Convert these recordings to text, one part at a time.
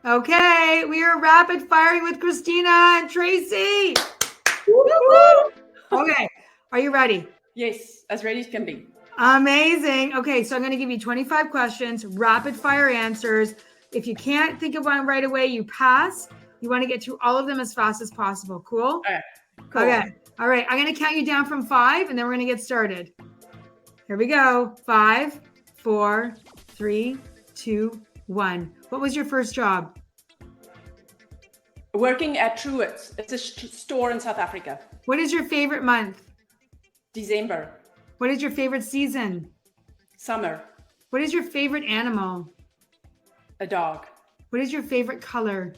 Okay, we are rapid firing with Christina and Tracy. Okay, are you ready? Yes, as ready as can be. Amazing. Okay, so I'm going to give you 25 questions, rapid fire answers. If you can't think of one right away, you pass. You want to get through all of them as fast as possible. Cool? Okay, cool. Okay. All right. I'm going to count you down from 5, and then we're going to get started. Here we go. 5, 4, 3, 2, 1. What was your first job? Working at Truett's. It's a store in South Africa. What is your favorite month? December. What is your favorite season? Summer. What is your favorite animal? A dog. What is your favorite color?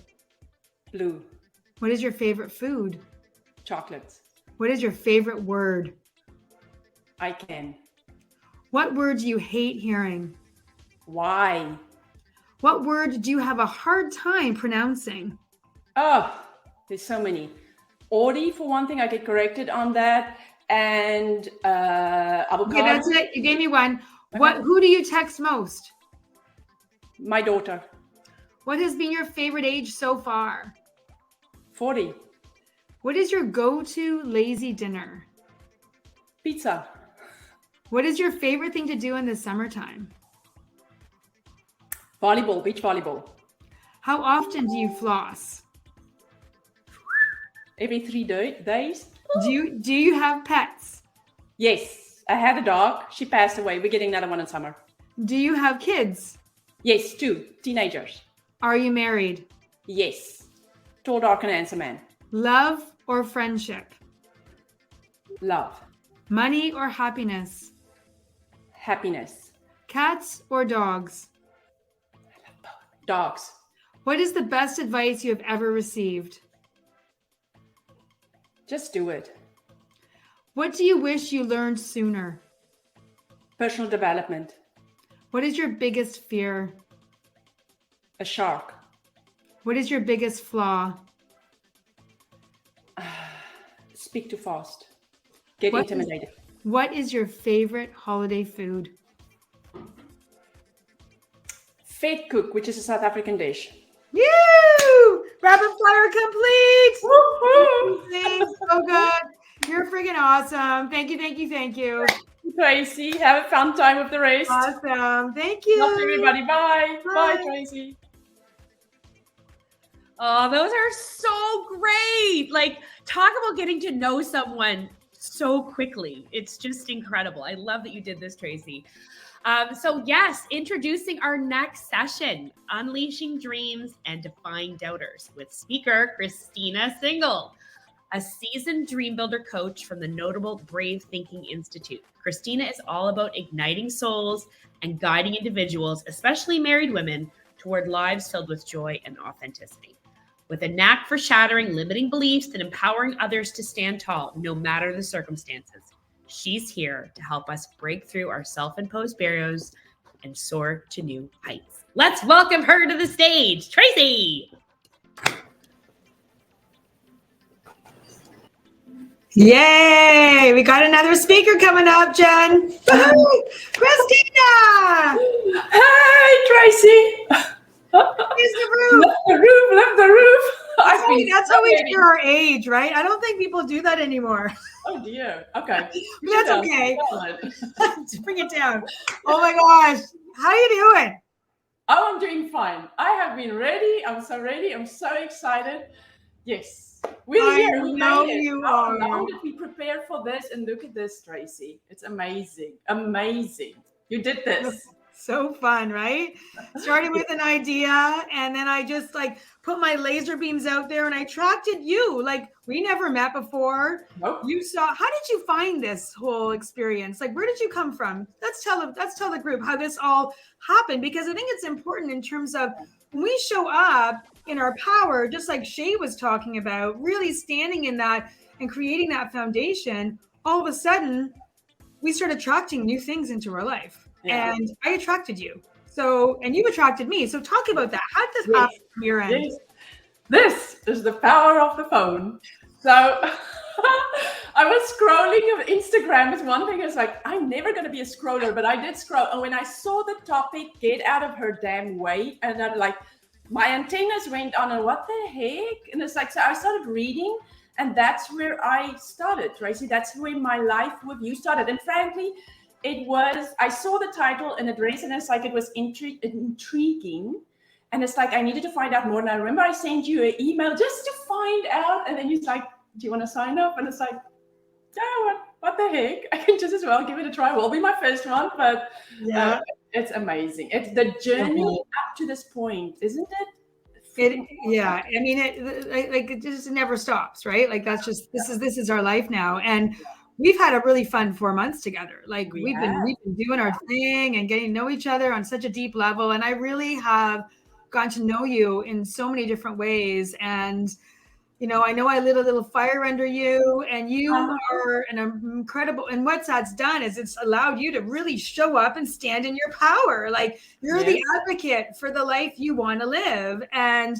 Blue. What is your favorite food? Chocolates. What is your favorite word? I can. What word do you hate hearing? Why? What word do you have a hard time pronouncing? Oh, there's so many. Audi, for one thing, I get corrected on that. And avocado. Okay, that's it. You gave me one. Okay. Who do you text most? My daughter. What has been your favorite age so far? 40. What is your go-to lazy dinner? Pizza. What is your favorite thing to do in the summertime? Volleyball, beach volleyball. How often do you floss? Every 3 days. Do you have pets? Yes, I had a dog. She passed away. We're getting another one in summer. Do you have kids? Yes, 2 teenagers. Are you married? Yes. Tall, dark, and handsome man. Love or friendship? Love. Money or happiness? Happiness. Cats or dogs? Dogs. What is the best advice you have ever received? Just do it. What do you wish you learned sooner? Personal development. What is your biggest fear? A shark. What is your biggest flaw? Speak too fast. Get intimidated. What is your favorite holiday food? Vetkoek, which is a South African dish. You! Rapid fire complete! Woo-hoo! So good. You're freaking awesome. Thank you. Tracy, have a fun time with the race. Awesome. Thank you. Love everybody. Bye. Bye, Tracy. Oh, those are so great. Like, talk about getting to know someone so quickly. It's just incredible. I love that you did this, Tracy. So yes, introducing our next session, Unleashing Dreams and Defying Doubters with speaker Christina Single, a seasoned dream builder coach from the notable Brave Thinking Institute. Christina is all about igniting souls and guiding individuals, especially married women, toward lives filled with joy and authenticity. With a knack for shattering limiting beliefs and empowering others to stand tall, no matter the circumstances, she's here to help us break through our self-imposed barriers and soar to new heights. Let's welcome her to the stage, Tracy. Yay! We got another speaker coming up, Jen. Christina! Hey, Tracy! Here's the roof. Left the roof. That's how we share our age, right? I don't think people do that anymore. Oh dear. Okay. That's okay. Just bring it down. Oh my gosh. How are you doing? Oh, I'm doing fine. I have been ready. I'm so ready. I'm so excited. Yes. We're here. We made it. You How are. long did we prepare for this? And look at this, Tracy. It's amazing. Amazing. You did this. So fun, right? Started with an idea, and then I just put my laser beams out there, and I attracted you. We never met before. Nope. You saw. How did you find this whole experience? Where did you come from? Let's tell the group how this all happened, because I think it's important in terms of when we show up in our power, just like Shay was talking about, really standing in that and creating that foundation. All of a sudden, we start attracting new things into our life. Yeah. And I attracted you. And you attracted me. So talk about that. How did this happen from your end? Yes. This is the power of the phone. So I was scrolling of Instagram. It's one thing. It's I'm never going to be a scroller, but I did scroll. And when I saw the topic, get out of her damn way. And I'm my antennas went on, and what the heck? And it's like, so I started reading, and that's where I started, Tracy. That's where my life with you started. And frankly, I saw the title and it resonated, and it's like, it was intriguing. And it's like, I needed to find out more. And I remember I sent you an email just to find out. And then you're like, do you want to sign up? And it's like, oh, what the heck? I can just as well give it a try. Will be my first one, but it's amazing. It's the journey up to this point, isn't it? Yeah. I mean, it just never stops, right? Like that's just, this is our life now. And we've had a really fun 4 months together. Like we've been doing our thing and getting to know each other on such a deep level. And I really have gotten to know you in so many different ways. And, you know I lit a little fire under you, and you are an incredible, and what that's done is it's allowed you to really show up and stand in your power. Like you're the advocate for the life you want to live. And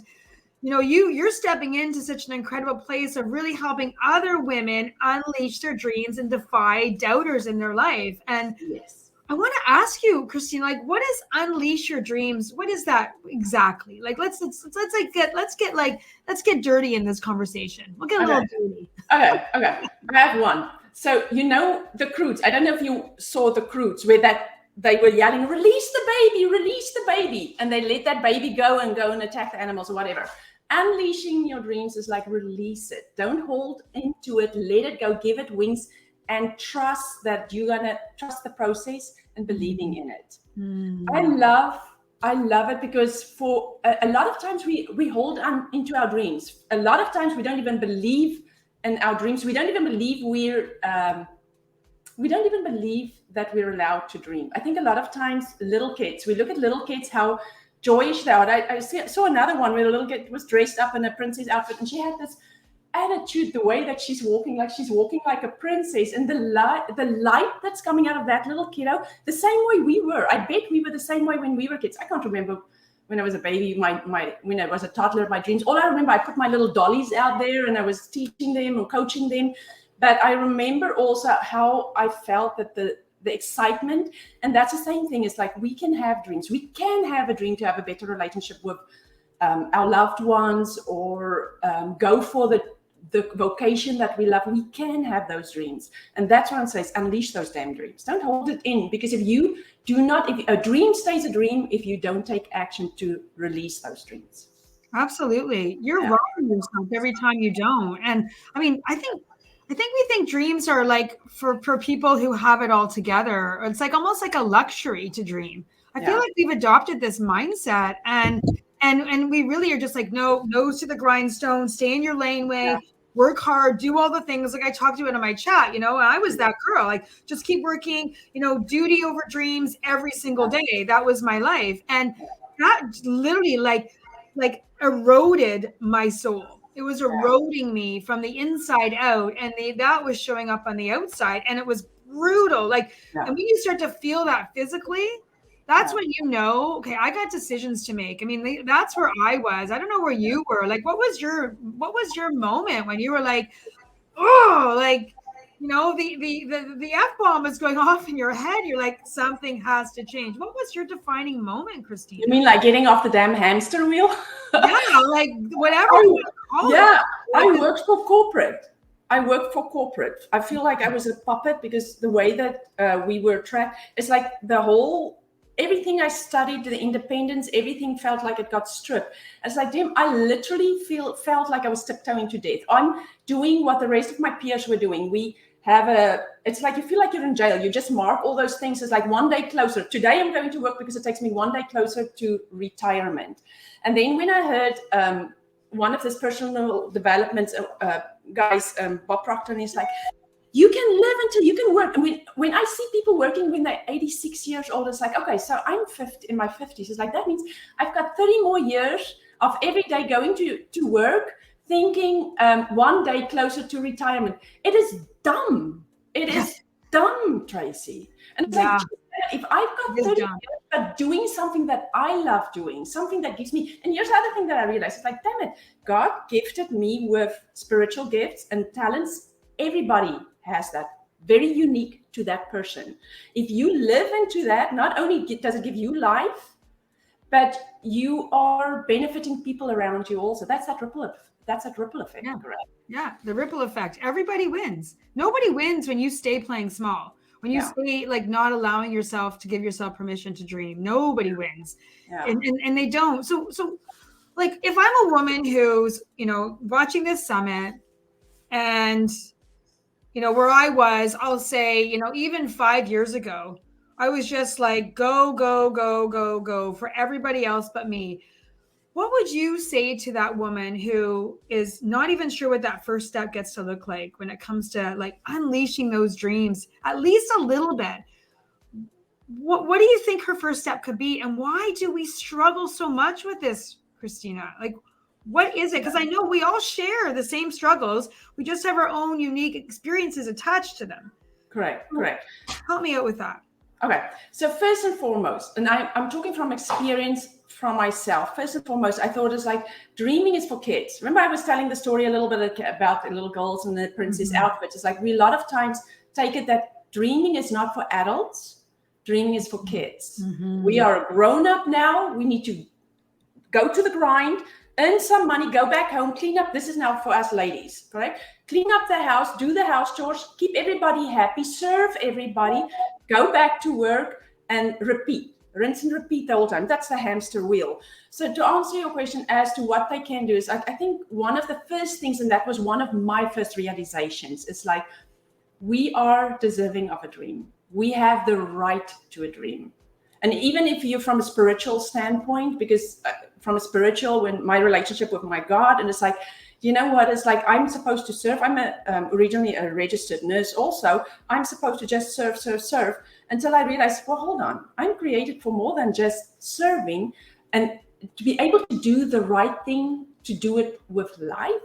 you're stepping into such an incredible place of really helping other women unleash their dreams and defy doubters in their life. And I want to ask you, Christina, like, what is unleash your dreams? What is that exactly? Like, let's get dirty in this conversation. We'll get a little dirty. Okay. I have one. So the Croods. I don't know if you saw the Croods where they were yelling, release the baby, and they let that baby go and attack the animals or whatever. Unleashing your dreams is like release it. Don't hold into it. Let it go. Give it wings. And trust that you're gonna trust the process and believing in it. I love it because for a lot of times we hold on into our dreams. A lot of times we don't even believe in our dreams. We don't even believe that we're allowed to dream. I think a lot of times little kids, we look at little kids, how joyous they are. I saw another one where a little kid was dressed up in a princess outfit, and she had this attitude, the way that she's walking like a princess, and the light that's coming out of that little kiddo, the same way we were. I bet we were the same way when we were kids. I can't remember when I was a baby, when I was a toddler, my dreams. All I remember, I put my little dollies out there and I was teaching them or coaching them. But I remember also how I felt that the excitement, and that's the same thing. It's like we can have dreams. We can have a dream to have a better relationship with our loved ones, or go for the vocation that we love. We can have those dreams. And that's what I'm saying, unleash those damn dreams. Don't hold it in, because if a dream stays a dream if you don't take action to release those dreams. Absolutely. You're wrong yourself every time you don't. And I mean, I think we think dreams are like for people who have it all together. It's like almost like a luxury to dream. I feel like we've adopted this mindset, and we really are just like, no, nose to the grindstone, stay in your laneway, work hard, do all the things like I talked about in my chat. I was that girl, like just keep working, duty over dreams every single day. That was my life. And that literally like eroded my soul. It was eroding me from the inside out, and that was showing up on the outside, and it was brutal. And when you start to feel that physically, that's when okay, I got decisions to make. I mean, that's where I was. I don't know where you were. Like, what was your moment when you were like, oh, like, the F-bomb was going off in your head. You're like, something has to change. What was your defining moment, Christina? You mean like getting off the damn hamster wheel? Yeah, like whatever. I worked for corporate. I feel like I was a puppet, because the way that we were tracked, it's like everything I studied, the independence, everything felt like it got stripped. It's like, damn, I literally felt like I was tiptoeing to death. I'm doing what the rest of my peers were doing. It's like you feel like you're in jail. You just mark all those things. It's like one day closer. Today I'm going to work because it takes me one day closer to retirement. And then when I heard one of this personal development guys, Bob Proctor, and he's like, you can live until you can work. And when I see people working when they're 86 years old, it's like, okay, so I'm in my 50s. It's like, that means I've got 30 more years of every day going to work, thinking one day closer to retirement. It is dumb. It is dumb, Tracy. And it's like, if I've got 30 years of doing something that I love doing, something that gives me, and here's the other thing that I realized, it's like, damn it, God gifted me with spiritual gifts and talents. Everybody has that, very unique to that person. If you live into that, not only does it give you life, but you are benefiting people around you also. That's that ripple effect. Yeah. Correct? Yeah, the ripple effect. Everybody wins. Nobody wins when you stay playing small. When you stay like not allowing yourself to give yourself permission to dream. Nobody wins. Yeah. And they don't. So like if I'm a woman who's, watching this summit and where I was, I'll say, even 5 years ago, I was just like, go, go, go, go, go for everybody else but me. What would you say to that woman who is not even sure what that first step gets to look like when it comes to like unleashing those dreams, at least a little bit? What do you think her first step could be? And why do we struggle so much with this, Christina? Like, what is it? Because I know we all share the same struggles. We just have our own unique experiences attached to them. Correct. Help me out with that. Okay. So first and foremost, and I'm talking from experience from myself. First and foremost, I thought it's like dreaming is for kids. Remember I was telling the story a little bit about the little girls and the princess outfits. It's like we a lot of times take it that dreaming is not for adults. Dreaming is for kids. We are grown up now. We need to go to the grind, earn some money, go back home, clean up. This is now for us ladies, correct? Clean up the house, do the house chores, keep everybody happy, serve everybody, go back to work and repeat. Rinse and repeat the whole time. That's the hamster wheel. So to answer your question as to what they can do is I think one of the first things, and that was one of my first realizations, is like we are deserving of a dream. We have the right to a dream. And even if you're from a spiritual standpoint, because from a spiritual, when my relationship with my God, and it's like, you know what, it's like I'm supposed to serve. I'm originally a registered nurse also. I'm supposed to just serve until I realized, well, hold on. I'm created for more than just serving, and to be able to do the right thing, to do it with life,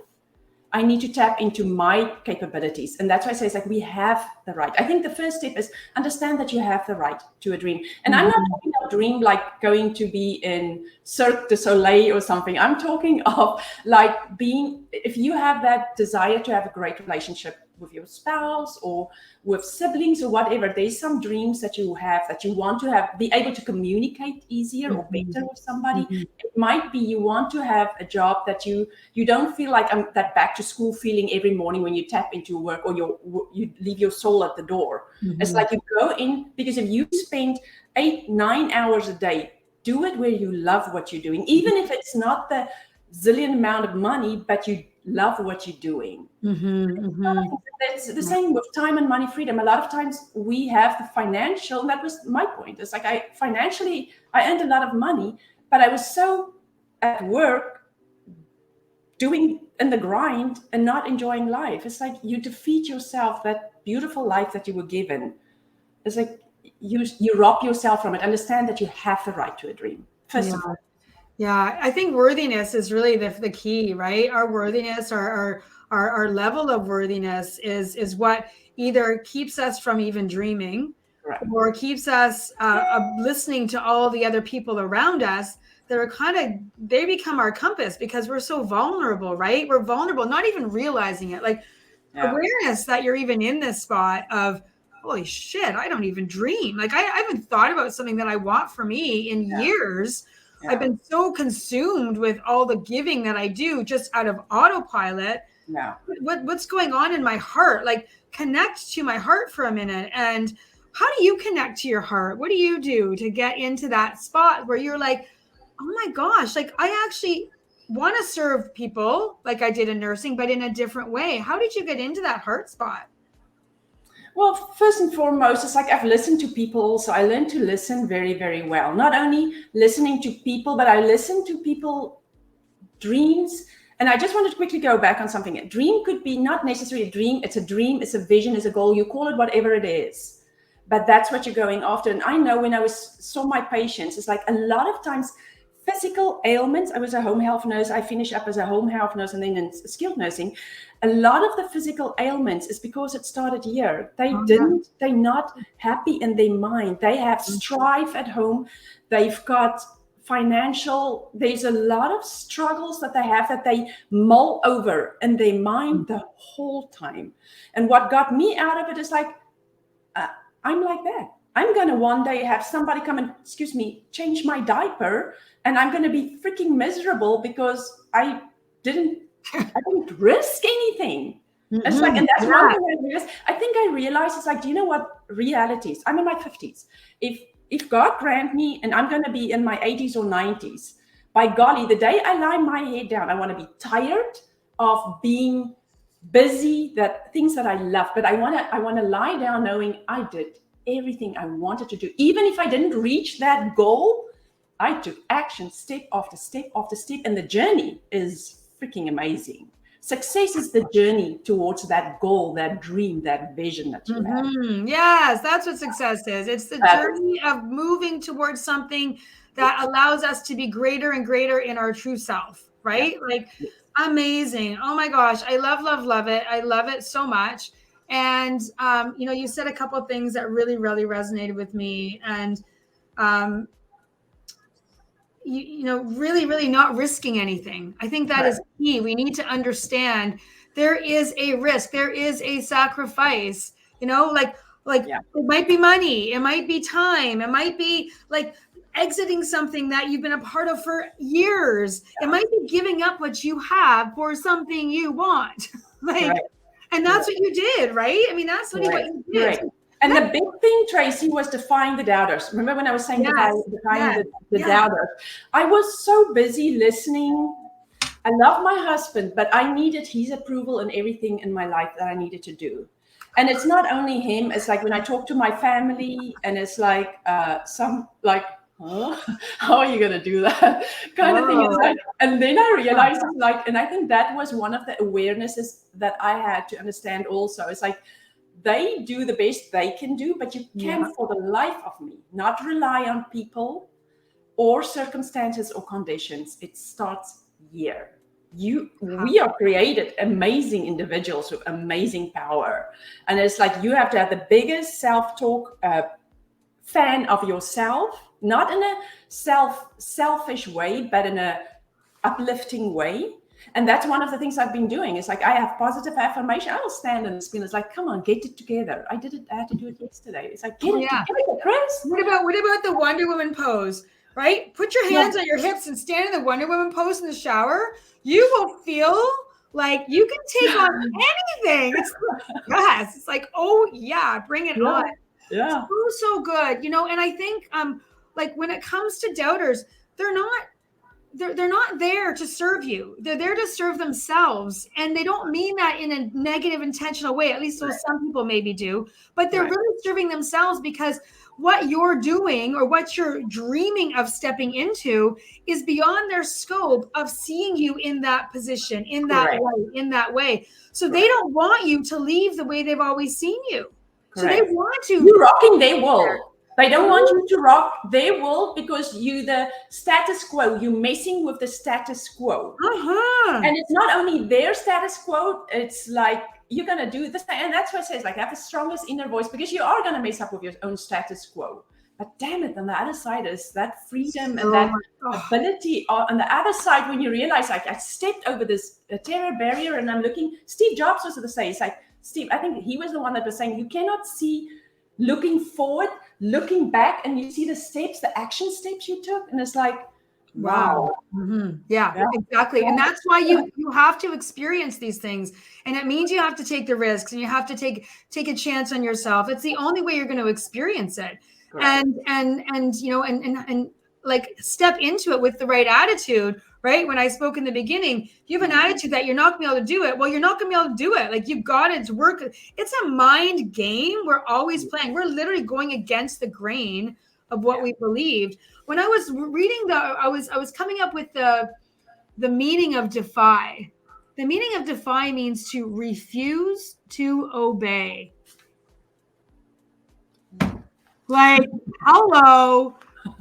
I need to tap into my capabilities. And that's why I say it's like we have the right. I think the first step is understand that you have the right to a dream. And I'm not talking about dream like going to be in Cirque du Soleil or something. I'm talking of like being, if you have that desire to have a great relationship with your spouse or with siblings or whatever, there's some dreams that you have that you want to have, be able to communicate easier or better with somebody. It might be you want to have a job that you don't feel like that back to school feeling every morning when you tap into work or you leave your soul at the door. It's like you go in, because if you spend 8-9 hours a day, do it where you love what you're doing, even if it's not the zillion amount of money, but you love what you're doing. It's the same with time and money freedom. A lot of times we have the financial, and that was my point. It's like I earned a lot of money, but I was so at work doing in the grind and not enjoying life. It's like you defeat yourself, that beautiful life that you were given. It's like you rob yourself from it. Understand that you have the right to a dream, first of all. Yeah, I think worthiness is really the key, right? Our worthiness, our level of worthiness is what either keeps us from even dreaming, or keeps us listening to all the other people around us that are they become our compass because we're so vulnerable, right? We're vulnerable, not even realizing it. Like awareness that you're even in this spot of, holy shit, I don't even dream. Like I haven't thought about something that I want for me in years. I've been so consumed with all the giving that I do just out of autopilot. What's going on in my heart? Like connect to my heart for a minute. And how do you connect to your heart? What do you do to get into that spot where you're like, oh my gosh, like I actually want to serve people like I did in nursing, but in a different way. How did you get into that heart spot? Well, first and foremost, it's like I've listened to people. So I learned to listen very, very well. Not only listening to people, but I listen to people dreams. And I just wanted to quickly go back on something. A dream could be not necessarily a dream. It's a vision, it's a goal. You call it whatever it is. But that's what you're going after. And I know when I saw my patients, it's like a lot of times physical ailments. I was a home health nurse. I finished up as a home health nurse and then in skilled nursing. A lot of the physical ailments is because it started here. They're not happy in their mind. They have strife at home. They've got there's a lot of struggles that they have that they mull over in their mind the whole time. And what got me out of it is like, I'm like that. I'm going to one day have somebody come and, excuse me, change my diaper, and I'm going to be freaking miserable because I didn't risk anything. It's like, and that's one thing I think I realized. It's like, do you know what reality is? I'm in my 50s. If God grant me, and I'm going to be in my 80s or 90s, by golly, the day I lie my head down, I want to be tired of being busy, that things that I love, but I want to lie down knowing I did everything I wanted to do. Even if I didn't reach that goal, I took action, step after step after step, and the journey is freaking amazing. Success is the journey towards that goal, that dream, that vision that you have. Yes, that's what success is. It's the journey of moving towards something that allows us to be greater and greater in our true self, right? Like, amazing. Oh my gosh. I love it. I love it so much. And, you said a couple of things that really, really resonated with me. And, really, really not risking anything. I think that is key. We need to understand there is a risk. There is a sacrifice, like it might be money. It might be time. It might be like exiting something that you've been a part of for years. It might be giving up what you have for something you want. And that's what you did, right? I mean, that's what you did. And the big thing, Tracy, was defying the doubters. Remember when I was saying defying the doubters? I was so busy listening. I love my husband, but I needed his approval in everything in my life that I needed to do. And it's not only him. It's like when I talk to my family, and it's like how are you going to do that kind of thing? It's like, and then I realized, and I think that was one of the awarenesses that I had to understand also. It's like, they do the best they can do, but you can, for the life of me, not rely on people or circumstances or conditions. It starts here. We are created amazing individuals with amazing power. And it's like, you have to have the biggest self-talk, fan of yourself, not in a selfish way, but in a uplifting way. And that's one of the things I've been doing. It's like, I have positive affirmation. I'll stand on the screen. It's like, come on, get it together. I had to do it yesterday. It's like, get it together, Chris. What about the Wonder Woman pose, right? Put your hands on your hips and stand in the Wonder Woman pose in the shower. You will feel like you can take on anything. It's like, oh yeah, bring it on. Yeah. So good. And I think like when it comes to doubters, they're not there to serve you. They're there to serve themselves. And they don't mean that in a negative, intentional way. At least some people maybe do. But they're really serving themselves, because what you're doing or what you're dreaming of stepping into is beyond their scope of seeing you in that position, in that way. So they don't want you to leave the way they've always seen you. So they want to. You're rocking their world. They don't want you to rock their world because you the status quo. You're messing with the status quo. And it's not only their status quo. It's like, you're going to do this. And that's why I say, it's like, have the strongest inner voice, because you are going to mess up with your own status quo. But damn it, on the other side is that freedom and that ability. On the other side, when you realize, like, I stepped over this terror barrier, and I'm looking, Steve Jobs was to say, it's like, Steve, I think he was the one that was saying, you cannot see looking forward, looking back, and you see the steps, the action steps you took. And it's like, wow. Yeah, exactly. And that's why you have to experience these things. And it means you have to take the risks, and you have to take a chance on yourself. It's the only way you're going to experience it. And like step into it with the right attitude, right? When I spoke in the beginning, if you have an attitude that you're not going to be able to do it, well, you're not going to be able to do it. Like, you've got to work. It's a mind game. We're always playing. We're literally going against the grain of what we believed. When I was reading I was coming up with the meaning of defy. The meaning of defy means to refuse to obey. Like, hello.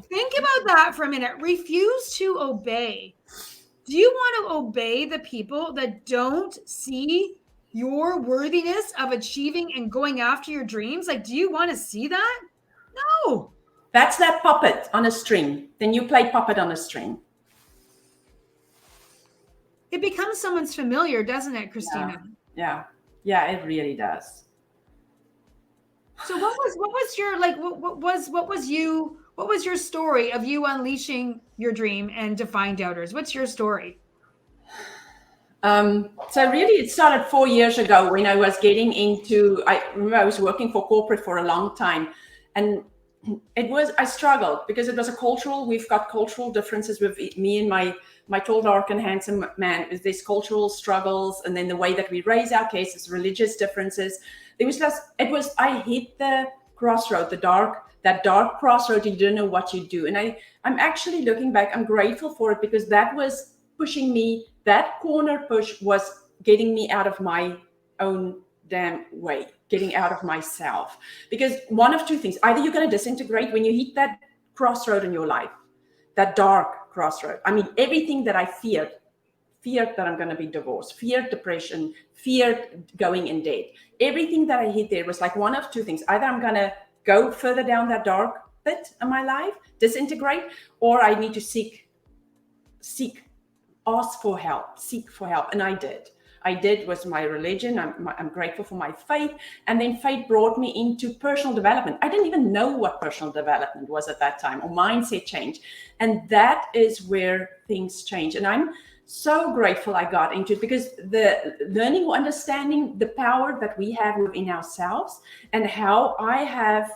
Think about that for a minute. Refuse to obey. Do you want to obey the people that don't see your worthiness of achieving and going after your dreams? Like, do you want to see that? No. That's that puppet on a string. Then you play puppet on a string. It becomes someone's familiar, doesn't it, Christina? Yeah, it really does. So what was your like what was your story of you unleashing your dream and defying doubters? What's your story? So really it started 4 years ago when I was getting into, I remember I was working for corporate for a long time, and I struggled because it was we've got cultural differences with me and my tall, dark and handsome man. There's cultural struggles, and then the way that we raise our kids is religious differences. I hit the crossroad, that dark crossroad. You don't know what you do. And I'm actually looking back, I'm grateful for it, because that was pushing me. That corner push was getting me out of my own damn way, getting out of myself. Because one of two things: either you're going to disintegrate when you hit that crossroad in your life, that dark crossroad. I mean, everything that I feared that I'm going to be divorced, feared depression, feared going in debt. Everything that I hit there was like one of two things: either I'm going to go further down that dark pit in my life, disintegrate, or I need to ask for help, seek for help. And I did was my religion. I'm grateful for my faith. And then faith brought me into personal development. I didn't even know what personal development was at that time, or mindset change. And that is where things change. And I'm so grateful I got into it, because the learning or understanding the power that we have within ourselves, and how I have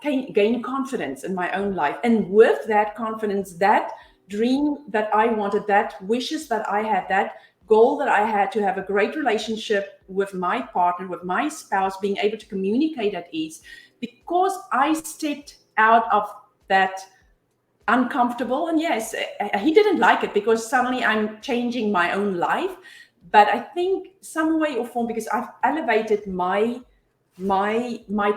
gained confidence in my own life. And with that confidence, that dream that I wanted, that wishes that I had, that goal that I had to have a great relationship with my partner, with my spouse, being able to communicate at ease, because I stepped out of that uncomfortable. And yes, he didn't like it, because suddenly I'm changing my own life. But I think some way or form, because I've elevated my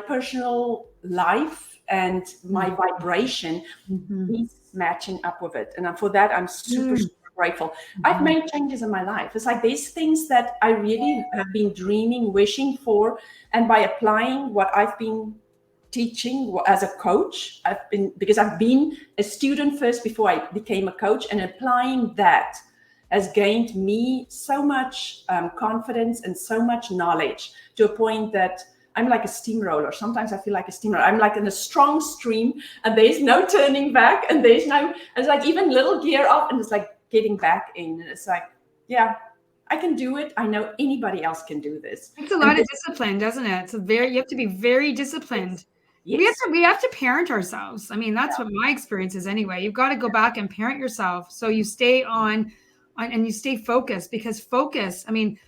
personal life and my vibration is matching up with it. And for that, I'm super grateful. I've made changes in my life. It's like these things that I really have been dreaming, wishing for. And by applying what I've been teaching as a coach, because I've been a student first before I became a coach, and applying that has gained me so much confidence and so much knowledge, to a point that I'm like a steamroller. Sometimes I feel like a steamroller. I'm like in a strong stream, and there's no turning back, and it's like even little gear up, and it's like getting back in. And it's like, yeah, I can do it. I know anybody else can do this. It's a lot of discipline, doesn't it? You have to be very disciplined. Yes. We have to parent ourselves. I mean, that's what my experience is anyway. You've got to go back and parent yourself, so you stay on and you stay focused, because focus, I mean,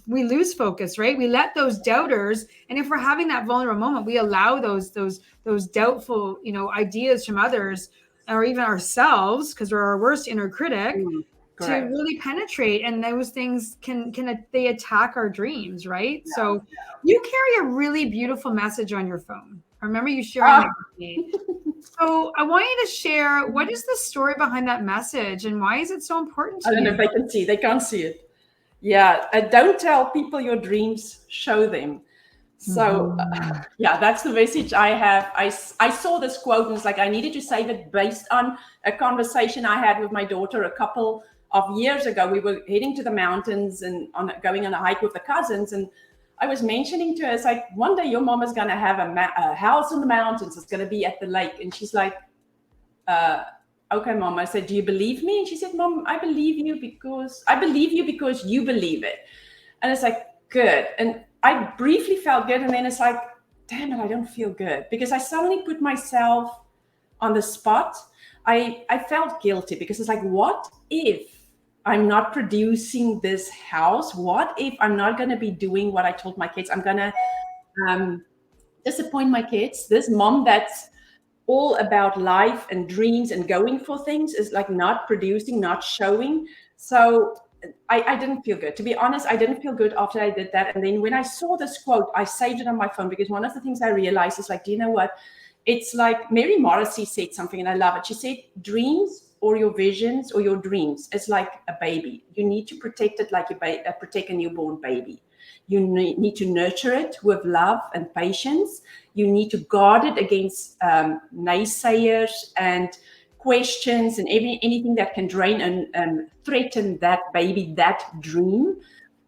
we lose focus, right? We let those doubters, and if we're having that vulnerable moment, we allow those doubtful, ideas from others, or even ourselves, because we're our worst inner critic, to really penetrate. And those things they attack our dreams, right? Yeah. So you carry a really beautiful message on your phone. I remember you sharing that with me. So I want you to share, what is the story behind that message, and why is it so important to you? I don't know if they can see. They can't see it. Yeah, don't tell people your dreams, show them. So that's the message I have. I saw this quote, and it's like I needed to save it based on a conversation I had with my daughter a couple of years ago. We were heading to the mountains and going on a hike with the cousins, and I was mentioning to her, it's like, one day your mom is going to have a house in the mountains. It's going to be at the lake. And she's like, okay, Mom. I said, do you believe me? And she said, Mom, I believe you because you believe it. And it's like, good. And I briefly felt good. And then it's like, damn it, I don't feel good, because I suddenly put myself on the spot. I felt guilty, because it's like, what if I'm not producing this house? What if I'm not going to be doing what I told my kids? I'm going to disappoint my kids. This mom that's all about life and dreams and going for things is like not producing, not showing. So I didn't feel good. To be honest, I didn't feel good after I did that. And then when I saw this quote, I saved it on my phone, because one of the things I realized is like, do you know what? It's like Mary Morrissey said something, and I love it. She said, dreams or your visions or your dreams, it's like a baby. You need to protect it like you protect a newborn baby. You need to nurture it with love and patience. You need to guard it against naysayers and questions and anything that can drain and threaten that baby, that dream.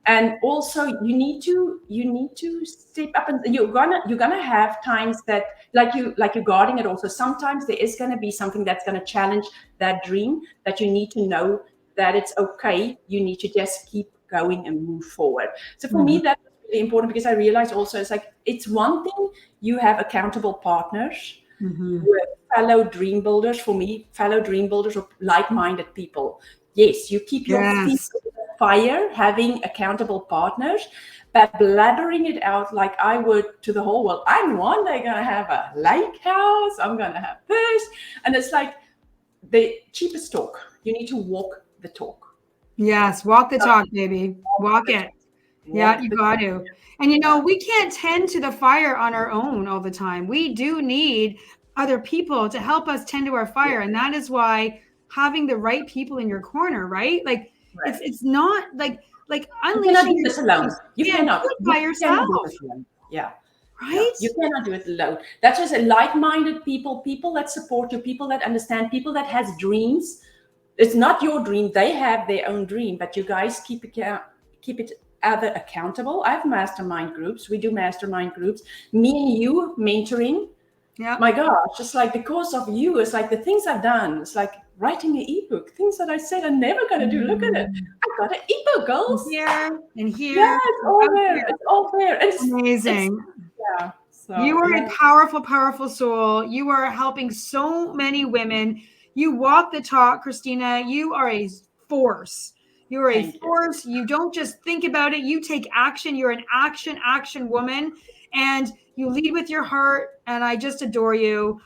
And also you need to step up, and you're gonna have times that like you're guarding it also. Sometimes there is gonna be something that's gonna challenge that dream, that you need to know that it's okay. You need to just keep going and move forward. So for me, that was really important, because I realized also it's one thing you have accountable partners with fellow dream builders. For me, fellow dream builders or like-minded people. Yes, you keep your feet on the fire, having accountable partners, but blathering it out like I would to the whole world. I'm one day gonna have a lake house. I'm gonna have this, and it's like the cheapest talk. You need to walk the talk. Yes, walk the talk, baby. Walk it. Yeah, you got to. And we can't tend to the fire on our own all the time. We do need other people to help us tend to our fire. And that is why having the right people in your corner, right? Like it's not like unleashing. You cannot do this alone. You cannot do it by yourself. Yeah. Right? Yeah. You cannot do it alone. That's just like-minded people that support you, people that understand, people that has dreams. It's not your dream. They have their own dream, but you guys keep it other accountable. I have mastermind groups. We do mastermind groups. Me and you mentoring. Yeah. My gosh, just like because of you, it's like the things I've done. It's like writing an ebook, things that I said I'm never going to do. Look at it. I got an ebook, girls. Here and here. Yeah, it's all there. It's all there. It's amazing. Yeah. So, you are a powerful, powerful soul. You are helping so many women. You walk the talk, Christina. You are a force. You are a force. You don't just think about it. You take action. You're an action woman. And you lead with your heart. And I just adore you.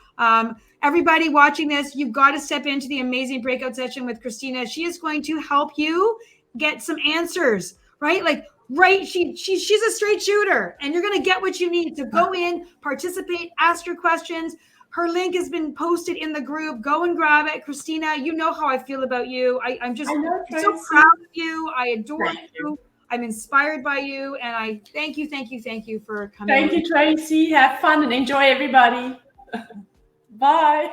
Everybody watching this, you've got to step into the amazing breakout session with Christina. She is going to help you get some answers, right? Like, right. She's a straight shooter, and you're going to get what you need. So go in, participate, ask your questions. Her link has been posted in the group. Go and grab it. Christina, you know how I feel about you. I'm so proud of you. I adore you. I'm inspired by you. And I thank you for coming. Thank you, Tracy. Have fun and enjoy, everybody. Bye.